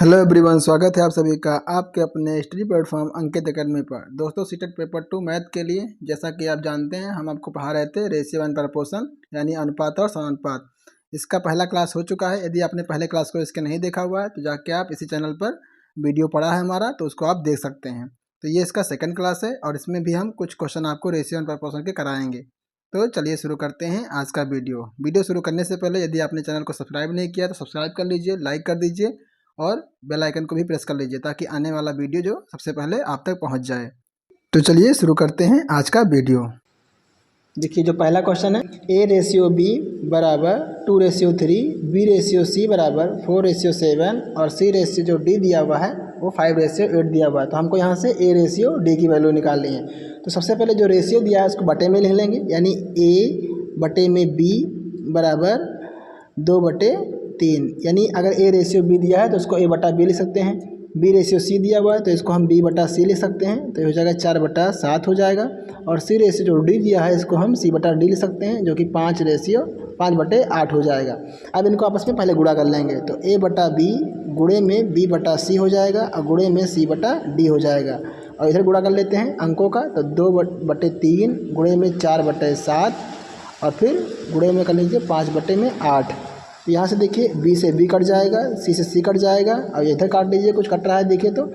Hello everyone, स्वागत है आप सभी का आपके अपने स्टडी प्लेटफॉर्म अंकित अकेडमी पर। दोस्तों, सीटेट पेपर 2 मैथ के लिए जैसा कि आप जानते हैं हम आपको पढ़ा रहे थे रेशियो एंड प्रपोर्शन यानी अनुपात और समानुपात। इसका पहला क्लास हो चुका है। यदि आपने पहले क्लास को इसके नहीं देखा हुआ है तो जाके आप इसी चैनल पर वीडियो पढ़ा है हमारा, तो उसको आप देख सकते हैं। तो ये इसका सेकेंड क्लास है और इसमें भी हम कुछ क्वेश्चन आपको रेशियो एंड प्रपोर्शन के कराएंगे। तो चलिए शुरू करते हैं आज का वीडियो शुरू करने से पहले यदि आपने चैनल को सब्सक्राइब नहीं किया तो सब्सक्राइब कर लीजिए, लाइक कर दीजिए और बेल आइकन को भी प्रेस कर लीजिए ताकि आने वाला वीडियो जो सबसे पहले आप तक पहुंच जाए। तो चलिए शुरू करते हैं आज का वीडियो। देखिए, जो पहला क्वेश्चन है A/B बराबर 2/3, B/C बराबर 4/7 और C जो D दिया हुआ है वो 5/8 दिया हुआ है। तो हमको यहाँ से A/D की वैल्यू निकालनी है। तो सबसे पहले जो रेशियो दिया है उसको बटे में लिख लेंगे, यानी A/B बराबर 2/3। यानी अगर A/B दिया है तो उसको A/B लिख सकते हैं। B/C दिया हुआ है तो इसको हम B/C लिख सकते हैं, तो ये हो जाएगा 4/7 हो जाएगा। और C जो D दिया है इसको हम C/D लिख सकते हैं, जो कि 5/8 हो जाएगा। अब इनको आपस में पहले गुणा कर लेंगे, तो A/B गुणे में B/C हो जाएगा और गुणे में C/D हो जाएगा। और इधर गुणा कर लेते हैं अंकों का, तो 2/3 गुणे में 4/7 और फिर गुणे में कर लीजिए 5/8। तो यहाँ से देखिए B से B कट जाएगा, C से C कट जाएगा और इधर काट लीजिए, कुछ कट रहा है देखिए तो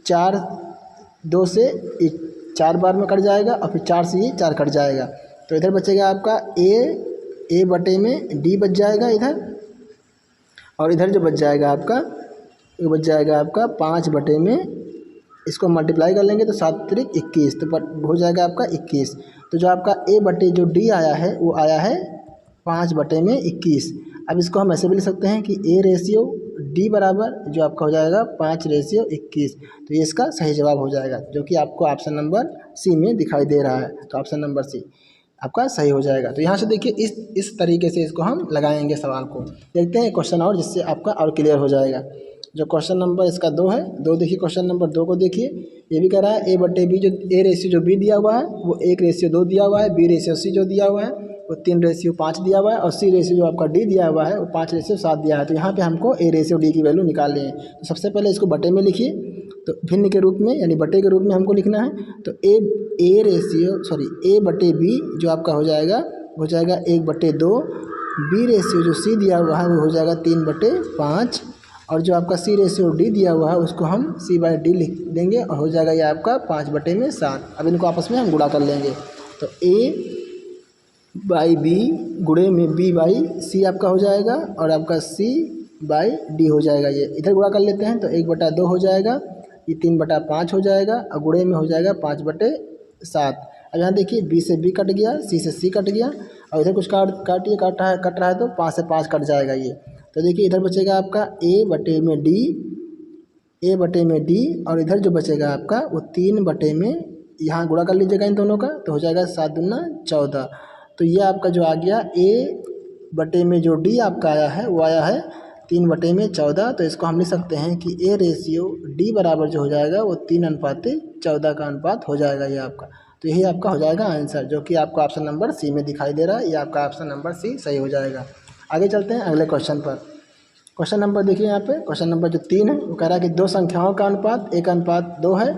4 2 से 4 बार में कट जाएगा और फिर 4 से ये 4 कट जाएगा। तो इधर बचेगा आपका A बटे में D बच जाएगा इधर, और इधर जो बच जाएगा आपका ये बच जाएगा आपका 5 बटे में, इसको मल्टीप्लाई कर लेंगे तो 7 त्रिक 21, तो हो जाएगा आपका 21। तो जो आपका A बटे जो D आया है वो आया है 5 बटे में 21। अब इसको हम ऐसे भी लिख सकते हैं कि A/D बराबर जो आपका हो जाएगा 5/21। तो ये इसका सही जवाब हो जाएगा, जो कि आपको ऑप्शन नंबर C में दिखाई दे रहा है। तो ऑप्शन नंबर C आपका सही हो जाएगा। तो यहाँ से देखिए इस तरीके से इसको हम लगाएंगे सवाल को। देखते हैं क्वेश्चन और, जिससे आपका और क्लियर हो जाएगा। जो क्वेश्चन नंबर इसका 2 है, 2 देखिए, क्वेश्चन नंबर 2 को देखिए। ये भी कह रहा है A/B जो A/B दिया हुआ है वो 1/2 दिया हुआ है, B/C जो दिया हुआ है वो 3/5 दिया हुआ है और C जो आपका D दिया हुआ है वो 5/7 दिया है। तो यहाँ पे हमको A/D की वैल्यू निकालनी है। तो सबसे पहले इसको बटे में लिखिए, तो भिन्न के रूप में यानी बटे के रूप में हमको लिखना है। तो A/B जो आपका हो जाएगा 1/2, B/C जो C दिया हुआ है वो हो जाएगा 3/5 और जो आपका C/D दिया हुआ है उसको हम C/D लिख देंगे और हो जाएगा ये आपका 5/7। अब इनको आपस में हम गुणा कर लेंगे, तो A/B गुणे में B/C आपका हो जाएगा और आपका C/D हो जाएगा। ये इधर गुणा कर लेते हैं, तो 1/2 हो जाएगा, ये 3/5 हो जाएगा और गुणे में हो जाएगा 5/7। अब यहाँ देखिए B से B कट गया, C से C कट गया और इधर कुछ कट रहा है तो 5 से 5 कट जाएगा ये। तो देखिए इधर बचेगा आपका A बटे में D और इधर जो बचेगा आपका वो 3 बटे में, यहाँ गुणा कर लीजिएगा इन दोनों का, तो हो जाएगा 7 दूना 14। तो ये आपका जो आ गया A बटे में जो D आपका आया है वो आया है 3 बटे में 14। तो इसको हम लिख सकते हैं कि A/D बराबर जो हो जाएगा वो 3:14 का अनुपात हो जाएगा ये आपका। तो यही आपका हो जाएगा आंसर, जो कि आपको ऑप्शन नंबर C में दिखाई दे रहा है। ये आपका ऑप्शन नंबर C सही हो जाएगा। आगे चलते हैं अगले क्वेश्चन पर। क्वेश्चन नंबर देखिए यहाँ पे, क्वेश्चन नंबर जो 3 है वो कह रहा है कि 2 संख्याओं का अनुपात 1:2 है।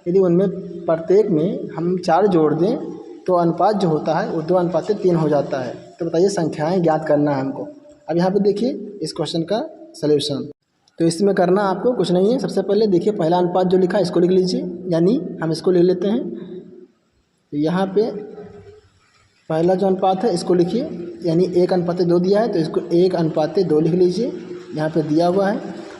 यदि उनमें प्रत्येक में हम 4 जोड़ दें तो अनुपात जो होता है वो 2:3 हो जाता है। तो बताइए संख्याएं ज्ञात करना है हमको। अब यहाँ पे देखिए इस क्वेश्चन का सलूशन। तो इसमें करना आपको कुछ नहीं है। सबसे पहले देखिए पहला अनुपात जो लिखा है इसको लिख लीजिए, यानी हम इसको ले लेते हैं। तो यहाँ पे पहला जो अनुपात है इसको लिखिए, यानी 1:2 दिया है तो इसको 1:2 लिख लीजिए, यहाँ पे दिया हुआ है।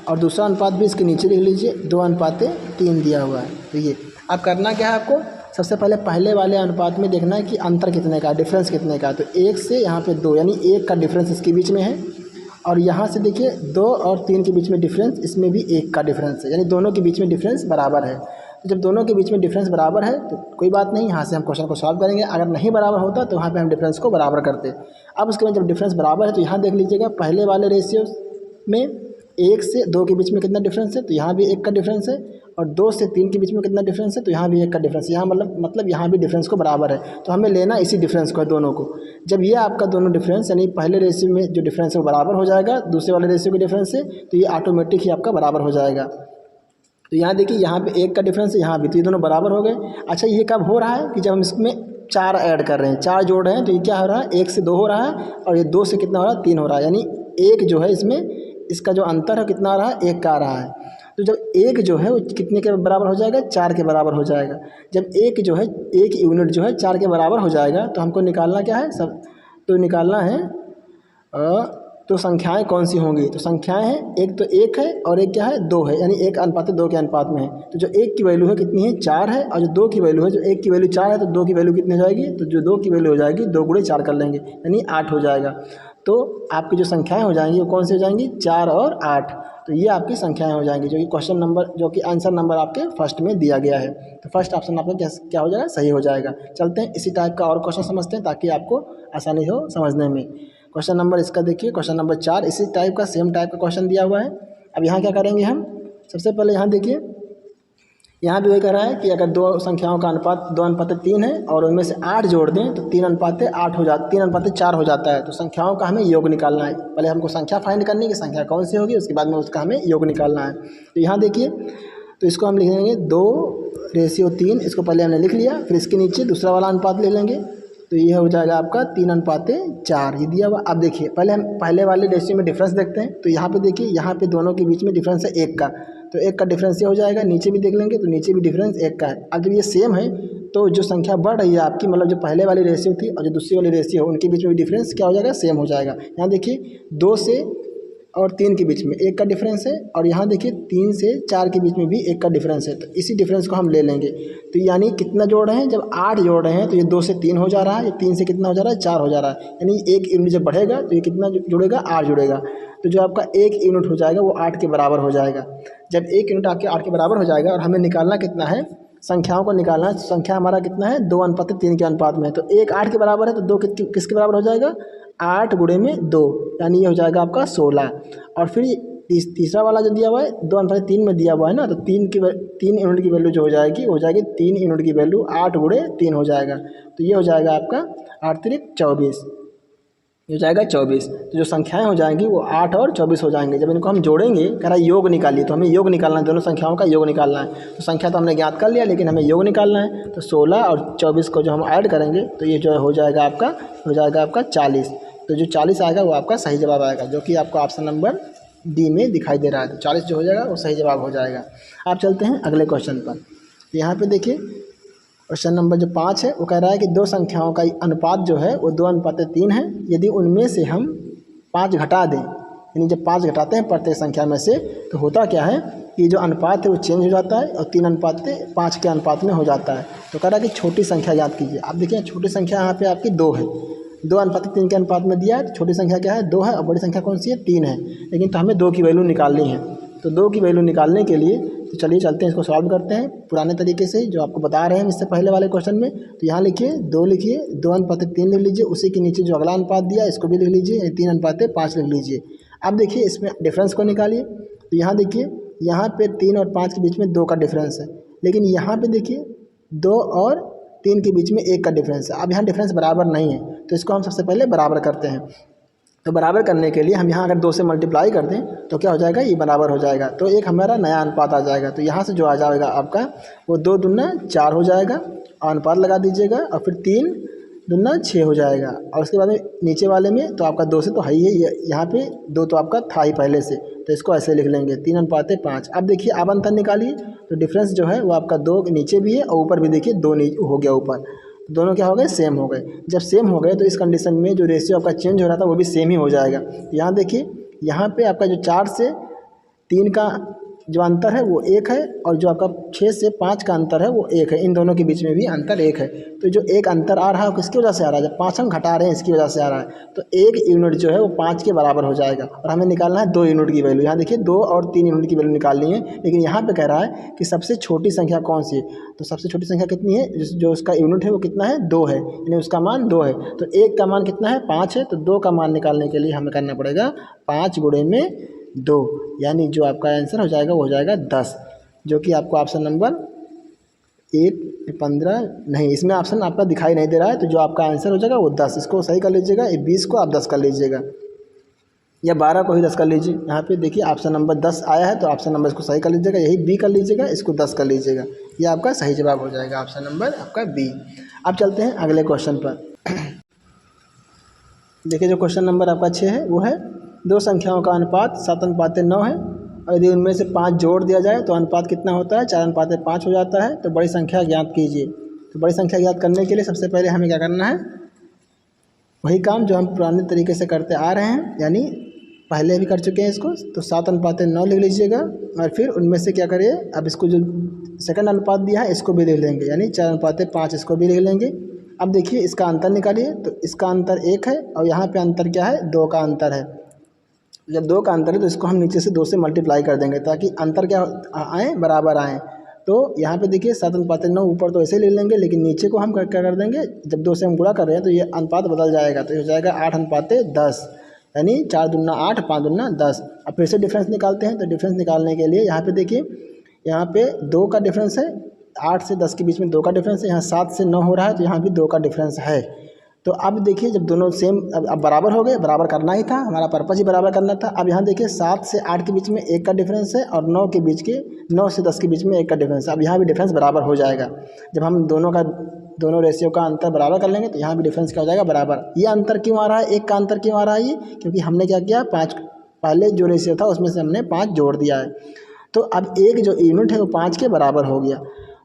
और दूसरा अनुपात भी इसके नीचे लिख लीजिए, 2:3 दिया हुआ है। तो ये अब करना क्या है आपको, सबसे पहले वाले अनुपात में देखना है कि अंतर कितने का, डिफरेंस कितने का। तो 1 से यहाँ पे 2 यानी 1 का डिफरेंस इसके बीच में है, और यहाँ से देखिए 2 और 3 के बीच में डिफरेंस, इसमें भी 1 का डिफरेंस है, यानी दोनों के बीच में डिफरेंस बराबर है। तो जब दोनों के बीच में डिफरेंस बराबर है तो कोई बात नहीं, यहाँ से हम क्वेश्चन को सॉल्व करेंगे। अगर नहीं बराबर होता तो वहाँ पे हम डिफरेंस को बराबर करते। अब उसके बाद जब डिफरेंस बराबर है तो यहाँ देख लीजिएगा पहले वाले रेशियो में 1 से 2 के बीच में कितना डिफरेंस है, तो यहाँ भी 1 का डिफरेंस है, और 2 से 3 के बीच में कितना डिफरेंस है, तो यहाँ भी 1 का डिफरेंस है। यहाँ मतलब यहाँ भी डिफरेंस को बराबर है, तो हमें लेना इसी डिफरेंस को है दोनों को। जब ये आपका दोनों डिफरेंस यानी पहले रेशियो में जो डिफरेंस है वो बराबर हो जाएगा दूसरे वाले रेशियो के डिफरेंस से, तो ये ऑटोमेटिक ही आपका बराबर हो जाएगा। तो यहाँ देखिए यहाँ पे 1 का डिफरेंस है, यहाँ भी, तो ये दोनों बराबर हो गए। अच्छा, ये कब हो रहा है कि जब हम इसमें 4 ऐड कर रहे हैं, 4 जोड़ रहे हैं, तो ये क्या हो रहा है, 1 से 2 हो रहा है, और ये 2 से कितना हो रहा है, 3 हो रहा है। यानी 1 जो है इसमें इसका जो अंतर है कितना आ रहा है, 1 का आ रहा है। तो जब 1 जो है वो कितने के बराबर हो जाएगा, 4 के बराबर हो जाएगा। जब 1 जो है 1 यूनिट जो है 4 के बराबर हो जाएगा, तो हमको निकालना क्या है सब, तो निकालना है तो संख्याएं कौन सी होंगी, तो संख्याएं हैं, एक तो 1 है और एक क्या है, 2 है, यानी 1 अनुपात 2 के अनुपात में है। तो जो 1 की वैल्यू है कितनी है, 4 है, और जो 2 की वैल्यू है, जो 1 की वैल्यू 4 है तो 2 की वैल्यू कितनी हो जाएगी, तो जो 2 की वैल्यू हो जाएगी 2 गुणे 4 कर लेंगे यानी 8 हो जाएगा। तो आपकी जो संख्याएं हो जाएंगी वो कौन सी हो जाएंगी, 4 और 8। तो ये आपकी संख्याएं हो जाएंगी, जो कि क्वेश्चन नंबर, जो कि आंसर नंबर आपके फर्स्ट में दिया गया है। तो फर्स्ट ऑप्शन आपका क्या हो जाएगा, सही हो जाएगा। चलते हैं इसी टाइप का और क्वेश्चन समझते हैं ताकि आपको आसानी हो समझने में। क्वेश्चन नंबर इसका देखिए, क्वेश्चन नंबर 4 इसी टाइप का सेम टाइप का क्वेश्चन दिया हुआ है। अब यहाँ क्या करेंगे हम, सबसे पहले यहाँ देखिए, यहाँ भी वही कह रहा है कि अगर 2 संख्याओं का अनुपात 2:3 है और उनमें से 8 जोड़ दें तो 3:8 हो जाता, 3:4 हो जाता है। तो संख्याओं का हमें योग निकालना है। पहले हमको संख्या फाइंड करनी है कि संख्या कौन सी होगी, उसके बाद में उसका हमें योग निकालना है। तो यहाँ देखिए, तो इसको हम लिखेंगे 2:3, इसको पहले हमने लिख लिया, फिर इसके नीचे दूसरा वाला अनुपात ले लेंगे, तो ये हो जाएगा आपका 3:4 ये दिया हुआ। अब देखिए पहले हम पहले वाले रेशियो में डिफरेंस देखते हैं। तो यहाँ पे देखिए, यहाँ पे दोनों के बीच में डिफरेंस है 1 का, तो 1 का डिफरेंस ये हो जाएगा। नीचे भी देख लेंगे तो नीचे भी डिफरेंस 1 का है। अब जब ये सेम है तो जो संख्या बढ़ रही है आपकी, मतलब जो पहले वाली रेशियो थी और जो दूसरी वाली रेशियो है उनके बीच में भी डिफरेंस क्या हो जाएगा, सेम हो जाएगा। यहाँ देखिए 2 से और 3 के बीच में 1 का डिफरेंस है, और यहाँ देखिए 3 से 4 के बीच में भी 1 का डिफरेंस है। तो इसी डिफरेंस को हम ले लेंगे। तो यानी कितना जोड़ रहे हैं, जब 8 जोड़ रहे हैं तो ये 2 से 3 हो जा रहा है, ये 3 से कितना हो जा रहा है, 4 हो जा रहा है। यानी 1 यूनिट जब बढ़ेगा तो ये कितना जुड़ेगा, 8 जुड़ेगा। तो जो आपका 1 यूनिट हो जाएगा वो 8 के बराबर हो जाएगा। जब 1 यूनिट आपके 8 के बराबर हो जाएगा और हमें निकालना कितना है, संख्याओं को निकालना है। संख्या हमारा कितना है, 2:3 के अनुपात में है। तो 1 8 के बराबर है तो 2 किसके बराबर हो जाएगा, 8 गुणे में 2, यानी ये हो जाएगा आपका 16। और फिर तीसरा वाला जो दिया हुआ है 2:3 में दिया हुआ है ना, तो 3 यूनिट की वैल्यू जो हो जाएगी 3 यूनिट की वैल्यू 8 गुणे 3 हो जाएगा। तो ये हो जाएगा आपका 8 3 24, ये हो जाएगा 24। तो जो संख्याएं हो जाएंगी वो 8 और 24 हो जाएंगे। जब इनको हम जोड़ेंगे, कह रहा है योग निकालिए, तो हमें योग निकालना है, दोनों संख्याओं का योग निकालना है। तो संख्या तो हमने ज्ञात कर लिया, लेकिन हमें योग निकालना है। तो 16 और 24 को जो हम ऐड करेंगे तो ये जो हो जाएगा आपका 40। तो जो 40 आएगा वो आपका सही जवाब आएगा, जो कि आपको ऑप्शन नंबर डी में दिखाई दे रहा है। तो 40 जो हो जाएगा वो सही जवाब हो जाएगा। आप चलते हैं अगले क्वेश्चन पर। यहाँ पे देखिए क्वेश्चन नंबर जो 5 है वो कह रहा है कि 2 संख्याओं का अनुपात जो है वो 2:3 है। यदि उनमें से हम 5 घटा दें, यानी जब 5 घटाते हैं प्रत्येक संख्या में से, तो होता क्या है कि जो अनुपात है वो चेंज हो जाता है और 3:5 के अनुपात में हो जाता है। तो कह रहा है कि छोटी संख्या याद कीजिए। आप देखिए छोटी संख्या यहाँ पे आपकी 2 है, 2:3 के अनुपात में दिया है। तो छोटी संख्या क्या है, 2 है, और बड़ी संख्या कौन सी है, 3 है। लेकिन तो हमें 2 की वैल्यू निकालनी है। तो 2 की वैल्यू निकालने के लिए तो चलिए चलते हैं, इसको सॉल्व करते हैं पुराने तरीके से जो आपको बता रहे हैं इससे पहले वाले क्वेश्चन में। तो यहाँ लिखिए 2 लिखिए, 2:3 लिख लीजिए, उसी के नीचे जो अगला अनुपात दिया इसको भी लिख लीजिए, 3:5 लिख लीजिए। अब देखिए इसमें डिफरेंस को निकालिए। तो यहाँ देखिए, यहाँ पे 3 और 5 के बीच में 2 का डिफरेंस है, लेकिन यहाँ पे देखिए 2 और 3 के बीच में 1 का डिफरेंस है। अब यहाँ डिफरेंस बराबर नहीं है, तो इसको हम सबसे पहले बराबर करते हैं। तो बराबर करने के लिए हम यहाँ अगर 2 से मल्टीप्लाई कर दें तो क्या हो जाएगा, ये बराबर हो जाएगा। तो एक हमारा नया अनुपात आ जाएगा। तो यहाँ से जो आ जाएगा आपका वो 2 दूना 4 हो जाएगा, अनुपात लगा दीजिएगा, और फिर 3 दूना 6 हो जाएगा। और उसके बाद में नीचे वाले में तो आपका 2 से तो है ही है, यहाँ पे 2 तो आपका था ही पहले से, तो इसको ऐसे लिख लेंगे 3:5। अब देखिए अब अंतर निकालिए। तो डिफरेंस जो है वो आपका 2 नीचे भी है और ऊपर भी देखिए 2 हो गया ऊपर, दोनों क्या हो गए, सेम हो गए। जब सेम हो गए तो इस कंडीशन में जो रेशियो आपका चेंज हो रहा था वो भी सेम ही हो जाएगा। यहाँ देखिए, यहाँ पे आपका जो 4 से 3 का जो अंतर है वो 1 है, और जो आपका 6 से 5 का अंतर है वो 1 है। इन दोनों के बीच में भी अंतर 1 है। तो जो एक अंतर आ रहा है वो किसकी वजह से आ रहा है, जब 5 हम घटा रहे हैं इसकी वजह से आ रहा है। तो 1 यूनिट जो है वो 5 के बराबर हो जाएगा, और हमें निकालना है 2 यूनिट की वैल्यू। यहाँ देखिए 2 और 3 यूनिट की वैल्यू निकालनी है, लेकिन यहाँ पे कह रहा है कि सबसे छोटी संख्या कौन सी है। तो सबसे छोटी संख्या कितनी है, जो उसका यूनिट है वो कितना है, 2 है, यानी उसका मान 2 है। तो 1 का मान कितना है, 5 है। तो 2 का मान निकालने के लिए हमें करना पड़ेगा 5 गुणे में 2, यानी जो आपका आंसर हो जाएगा वो हो जाएगा 10, जो कि आपको ऑप्शन नंबर 15 नहीं, इसमें ऑप्शन आपका दिखाई नहीं दे रहा है, तो जो आपका आंसर हो जाएगा वो 10, इसको सही कर लीजिएगा। 20 को आप 10 कर लीजिएगा या 12 को ही 10 कर लीजिए। यहाँ पे देखिए ऑप्शन नंबर 10 आया है, तो ऑप्शन नंबर इसको सही कर लीजिएगा, यही बी कर लीजिएगा, इसको 10 कर लीजिएगा, ये आपका सही जवाब हो जाएगा, ऑप्शन नंबर आपका बी। अब चलते हैं अगले क्वेश्चन पर। देखिए जो क्वेश्चन नंबर आपका 6 है वो है 2 संख्याओं का अनुपात 7:9 है, और यदि उनमें से 5 जोड़ दिया जाए तो अनुपात कितना होता है? 4:5 हो जाता है। तो बड़ी संख्या ज्ञात कीजिए। तो बड़ी संख्या ज्ञात करने के लिए सबसे पहले हमें क्या करना है? वही काम जो हम पुराने तरीके से करते आ रहे हैं, यानी पहले भी कर चुके हैं इसको। तो 7:9 लिख लीजिएगा, और फिर उनमें से क्या करिए, अब इसको जो सेकंड अनुपात दिया है इसको भी लिख लेंगे, यानी 4:5 इसको भी लिख लेंगे। अब देखिए इसका अंतर निकालिए, तो इसका अंतर 1 है, और यहाँ पे अंतर क्या है? 2 का अंतर है। जब 2 का अंतर है तो इसको हम नीचे से 2 से मल्टीप्लाई कर देंगे, ताकि अंतर क्या आए? बराबर आए। तो यहाँ पे देखिए 7:9 ऊपर तो ऐसे ले लेंगे, लेकिन नीचे को हम क्या कर देंगे? जब 2 से हम गुणा कर रहे हैं तो ये अनुपात बदल जाएगा, तो ये हो जाएगा 8:10, यानी 4 दूना 8, 5 दूना 10। अब फिर से डिफरेंस निकालते हैं। तो डिफरेंस निकालने के लिए यहाँ पे देखिए, यहाँ पे 2 का डिफरेंस है, 8 से 10 के बीच में 2 का डिफरेंस है, यहाँ 7 से 9 हो रहा है, तो यहाँ भी 2 का डिफरेंस है। तो अब देखिए जब दोनों सेम अब बराबर हो गए, बराबर करना ही था, हमारा पर्पज़ ही बराबर करना था। अब यहाँ देखिए 7 से 8 के बीच में 1 का डिफरेंस है, और 9 के बीच के 9 से 10 के बीच में 1 का डिफरेंस है। अब यहाँ भी डिफरेंस बराबर हो जाएगा। जब हम दोनों रेशियो का अंतर बराबर कर लेंगे तो यहाँ भी डिफरेंस क्या हो जाएगा? बराबर। ये अंतर क्यों आ रहा है? 1 का अंतर क्यों आ रहा है? ये क्योंकि हमने क्या किया, 5 पहले जो रेशियो था उसमें से हमने 5 जोड़ दिया है। तो अब एक जो यूनिट है वो 5 के बराबर हो गया।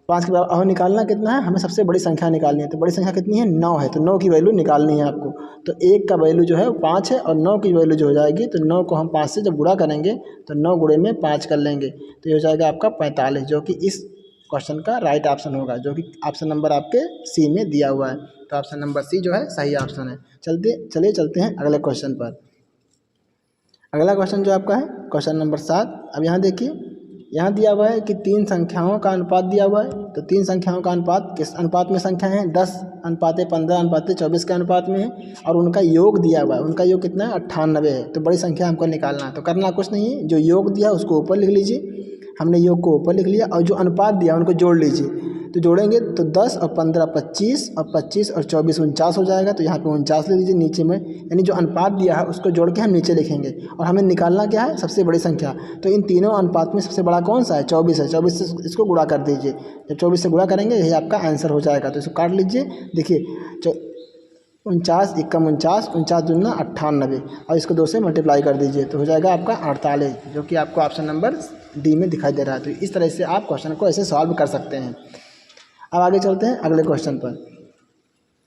5 के बराबर। और निकालना कितना है? हमें सबसे बड़ी संख्या निकालनी है। तो बड़ी संख्या कितनी है? 9 है। तो 9 की वैल्यू निकालनी है आपको। तो 1 का वैल्यू जो है वो 5 है, और 9 की वैल्यू जो हो जाएगी, तो 9 को हम 5 से जब गुणा करेंगे तो 9 गुणे में 5 कर लेंगे, तो ये हो जाएगा आपका 45, जो कि इस क्वेश्चन का राइट ऑप्शन होगा, जो कि ऑप्शन नंबर आपके सी में दिया हुआ है। तो ऑप्शन नंबर सी जो है सही ऑप्शन है। चलिए चलते हैं अगले क्वेश्चन पर। अगला क्वेश्चन जो आपका है क्वेश्चन नंबर 7। अब यहाँ देखिए, यहाँ दिया हुआ है कि 3 संख्याओं का अनुपात दिया हुआ है। तो 3 संख्याओं का अनुपात किस अनुपात में संख्या है? 10:15:24 के अनुपात में है, और उनका योग दिया हुआ है। उनका योग कितना है? 98 है। तो बड़ी संख्या हमको निकालना है। तो करना कुछ नहीं है, जो योग दिया है उसको ऊपर लिख लीजिए। हमने योग को ऊपर लिख लिया, और जो अनुपात दिया उनको जोड़ लीजिए। तो जोड़ेंगे तो 10 और 15 25, और 25 और 24 49 हो जाएगा। तो यहाँ पे 49 लिख लीजिए नीचे में, यानी जो अनुपात दिया है उसको जोड़ के हम नीचे लिखेंगे। और हमें निकालना क्या है? सबसे बड़ी संख्या। तो इन तीनों अनुपात में सबसे बड़ा कौन सा है? 24 है। 24 से इसको गुणा कर दीजिए। जब 24 से गुणा करेंगे यही आपका आंसर हो जाएगा। तो इसको काट लीजिए। देखिए 49 × 49, 49 दूना 98, और इसको 2 से मल्टीप्लाई कर दीजिए, तो हो जाएगा आपका 48, जो कि आपको ऑप्शन नंबर डी में दिखाई दे रहा है। तो इस तरह से आप क्वेश्चन को ऐसे सॉल्व कर सकते हैं। अब आगे चलते हैं अगले क्वेश्चन पर।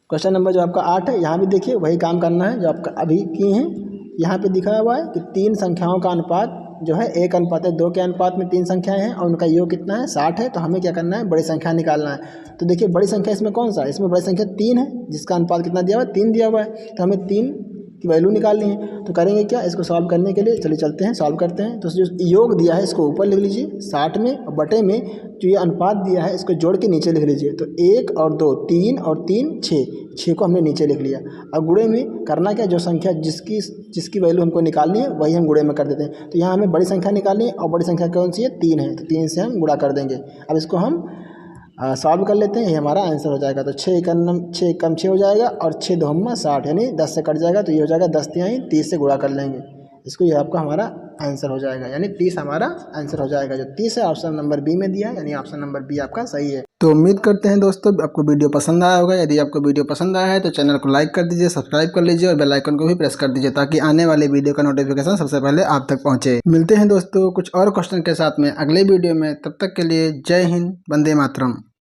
क्वेश्चन नंबर जो आपका 8 है, यहाँ भी देखिए वही काम करना है जो आपका अभी किए हैं। यहाँ पे दिखाया हुआ है कि 3 संख्याओं का अनुपात जो है 1:2 के अनुपात में 3 संख्याएं हैं, और उनका योग कितना है? 60 है। तो हमें क्या करना है? बड़ी संख्या निकालना है। तो देखिए बड़ी संख्या इसमें कौन सा है? इसमें बड़ी संख्या 3 है, जिसका अनुपात कितना दिया हुआ है? 3 दिया हुआ है। तो हमें 3 की वैल्यू निकालनी है। तो करेंगे क्या? इसको सॉल्व करने के लिए चलिए चलते हैं, सॉल्व करते हैं। तो जो योग दिया है इसको ऊपर लिख लीजिए 60 में, और बटे में जो ये अनुपात दिया है इसको जोड़ के नीचे लिख लीजिए। तो 1 और 2 3 और 3 6 को हमने नीचे लिख लिया। अब गुणे में करना क्या? जो संख्या जिसकी वैल्यू हमको निकालनी है वही हम गुणे में कर देते हैं। तो यहाँ हमें बड़ी संख्या निकालनी है, और बड़ी संख्या कौन सी है? 3 है। तो 3 से हम गुणा कर देंगे। अब इसको हम सॉल्व कर लेते हैं, ये हमारा आंसर हो जाएगा। तो 6 कम 6 हो जाएगा, और 6 2 60, यानी 10 से कट जाएगा। तो ये हो जाएगा 10 × 30 से गुणा कर लेंगे इसको, ये आपका हमारा आंसर हो जाएगा, यानी 30 हमारा आंसर हो जाएगा। जो 30 है ऑप्शन नंबर बी में दिया है, यानी ऑप्शन नंबर बी आपका सही है। तो उम्मीद करते हैं दोस्तों आपको वीडियो पसंद आया होगा। यदि आपको वीडियो पसंद आया है तो चैनल को लाइक कर दीजिए, सब्सक्राइब कर लीजिए, और बेल आइकन को भी प्रेस कर दीजिए, ताकि आने वाले वीडियो का नोटिफिकेशन सबसे पहले आप तक पहुंचे। मिलते हैं दोस्तों कुछ और क्वेश्चन के साथ में अगले वीडियो में। तब तक के लिए जय हिंद, वंदे मातरम।